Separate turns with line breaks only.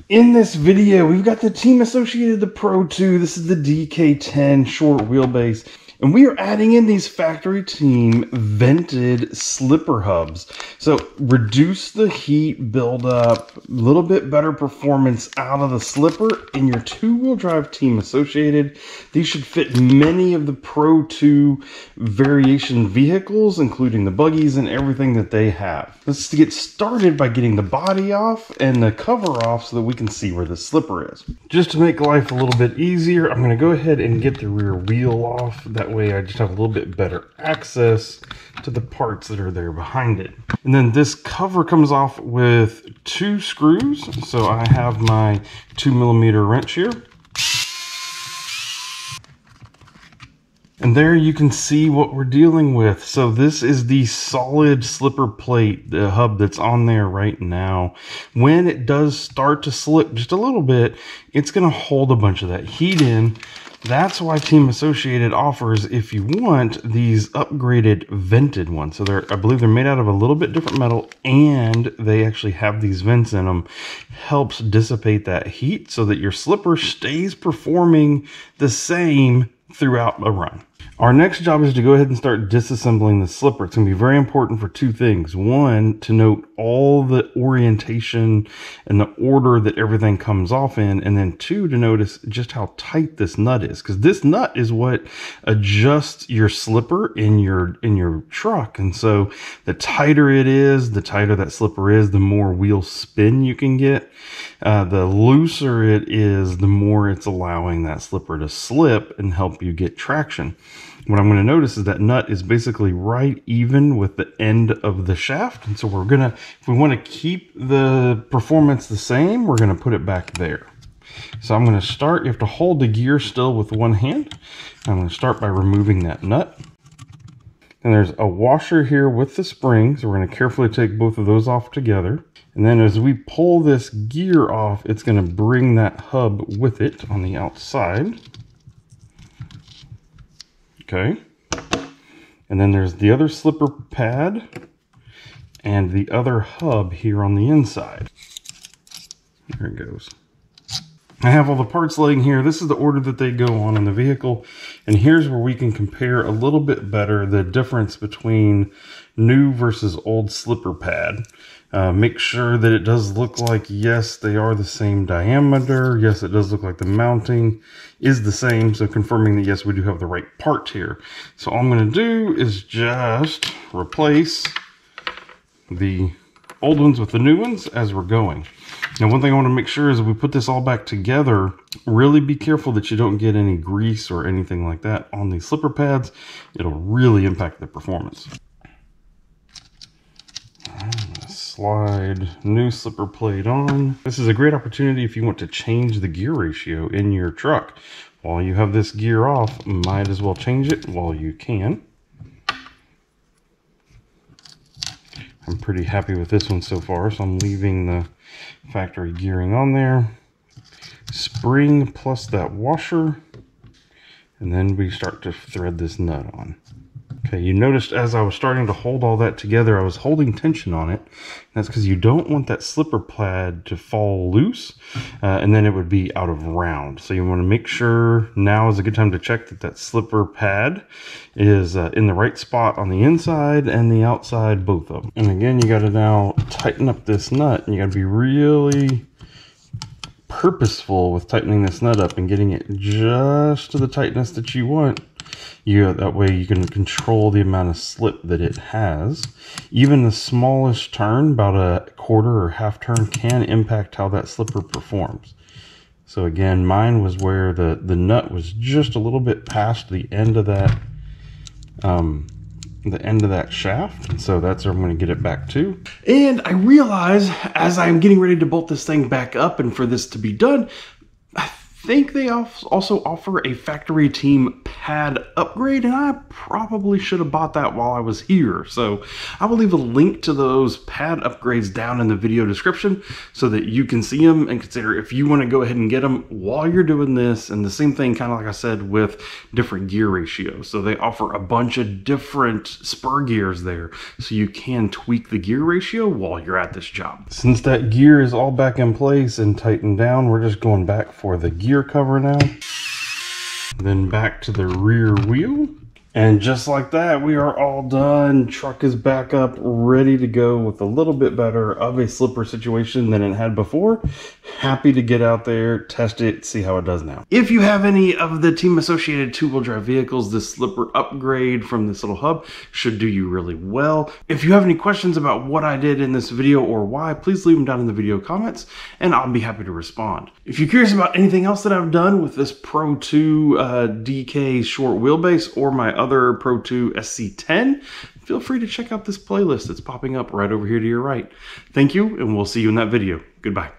In this video, we've got the Team Associated, the Pro2. This is the DK10 short wheelbase. And we are adding in these factory team vented slipper hubs. So reduce the heat buildup, a little bit better performance out of the slipper in your two-wheel drive Team Associated. These should fit many of the Pro2 variation vehicles, including the buggies and everything that they have. Let's get started by getting the body off and the cover off so that we can see where the slipper is. Just to make life a little bit easier, I'm going to go ahead and get the rear wheel off. That way I just have a little bit better access to the parts that are there behind it. And then this cover comes off with 2 screws. So I have my 2mm wrench here. And there you can see what we're dealing with. So this is the solid slipper plate, the hub that's on there right now. When it does start to slip just a little bit, it's going to hold a bunch of that heat in. That's why Team Associated offers, if you want, these upgraded vented ones. So I believe they're made out of a little bit different metal, and they actually have these vents in them. Helps dissipate that heat so that your slipper stays performing the same throughout a run. Our next job is to go ahead and start disassembling the slipper. It's going to be very important for 2 things. One, to note all the orientation and the order that everything comes off in. And then 2, to notice just how tight this nut is. Because this nut is what adjusts your slipper in your truck. And so the tighter it is, the tighter that slipper is, the more wheel spin you can get. The looser it is, the more it's allowing that slipper to slip and help you get traction. What I'm going to notice is that nut is basically right even with the end of the shaft. And so we're going to, if we want to keep the performance the same, we're going to put it back there. So I'm going to start, you have to hold the gear still with one hand. I'm going to start by removing that nut. And there's a washer here with the spring. So we're going to carefully take both of those off together. And then as we pull this gear off, it's going to bring that hub with it on the outside. Okay. And then there's the other slipper pad and the other hub here on the inside. There it goes. I have all the parts laying here. This is the order that they go on in the vehicle. And here's where we can compare a little bit better the difference between new versus old slipper pad. Make sure that it does look like, yes, they are the same diameter. Yes, it does look like the mounting is the same. So confirming that, yes, we do have the right part here. So all I'm going to do is just replace the old ones with the new ones as we're going. Now, one thing I want to make sure is if we put this all back together, really be careful that you don't get any grease or anything like that on these slipper pads. It'll really impact the performance. Slide new slipper plate on. This is a great opportunity if you want to change the gear ratio in your truck. While you have this gear off, might as well change it while you can. I'm pretty happy with this one so far, so I'm leaving the factory gearing on there. Spring plus that washer, and then we start to thread this nut on. Okay, you noticed as I was starting to hold all that together, I was holding tension on it. That's because you don't want that slipper pad to fall loose, and then it would be out of round. So you want to make sure now is a good time to check that that slipper pad is in the right spot on the inside and the outside, both of them. And again, you got to now tighten up this nut, and you got to be really purposeful with tightening this nut up and getting it just to the tightness that you want. That way you can control the amount of slip that it has. Even the smallest turn, about a quarter or half turn, can impact how that slipper performs. So again, mine was where the nut was just a little bit past the end of that shaft, and so that's where I'm going to get it back to. And I realize as I'm getting ready to bolt this thing back up and for this to be done, think they also offer a factory team pad upgrade, and I probably should have bought that while I was here. So I will leave a link to those pad upgrades down in the video description so that you can see them and consider if you want to go ahead and get them while you're doing this. And the same thing, kind of like I said, with different gear ratios. So they offer a bunch of different spur gears there, so you can tweak the gear ratio while you're at this job. Since that gear is all back in place and tightened down, we're just going back for the gear cover now. Then back to the rear wheel. And just like that, we are all done. Truck is back up, ready to go with a little bit better of a slipper situation than it had before. Happy to get out there, test it, see how it does now. If you have any of the team associated two-wheel drive vehicles, this slipper upgrade from this little hub should do you really well. If you have any questions about what I did in this video or why, please leave them down in the video comments and I'll be happy to respond. If you're curious about anything else that I've done with this Pro2 DK short wheelbase or my other Pro2 SC10, feel free to check out this playlist that's popping up right over here to your right. Thank you, and we'll see you in that video. Goodbye.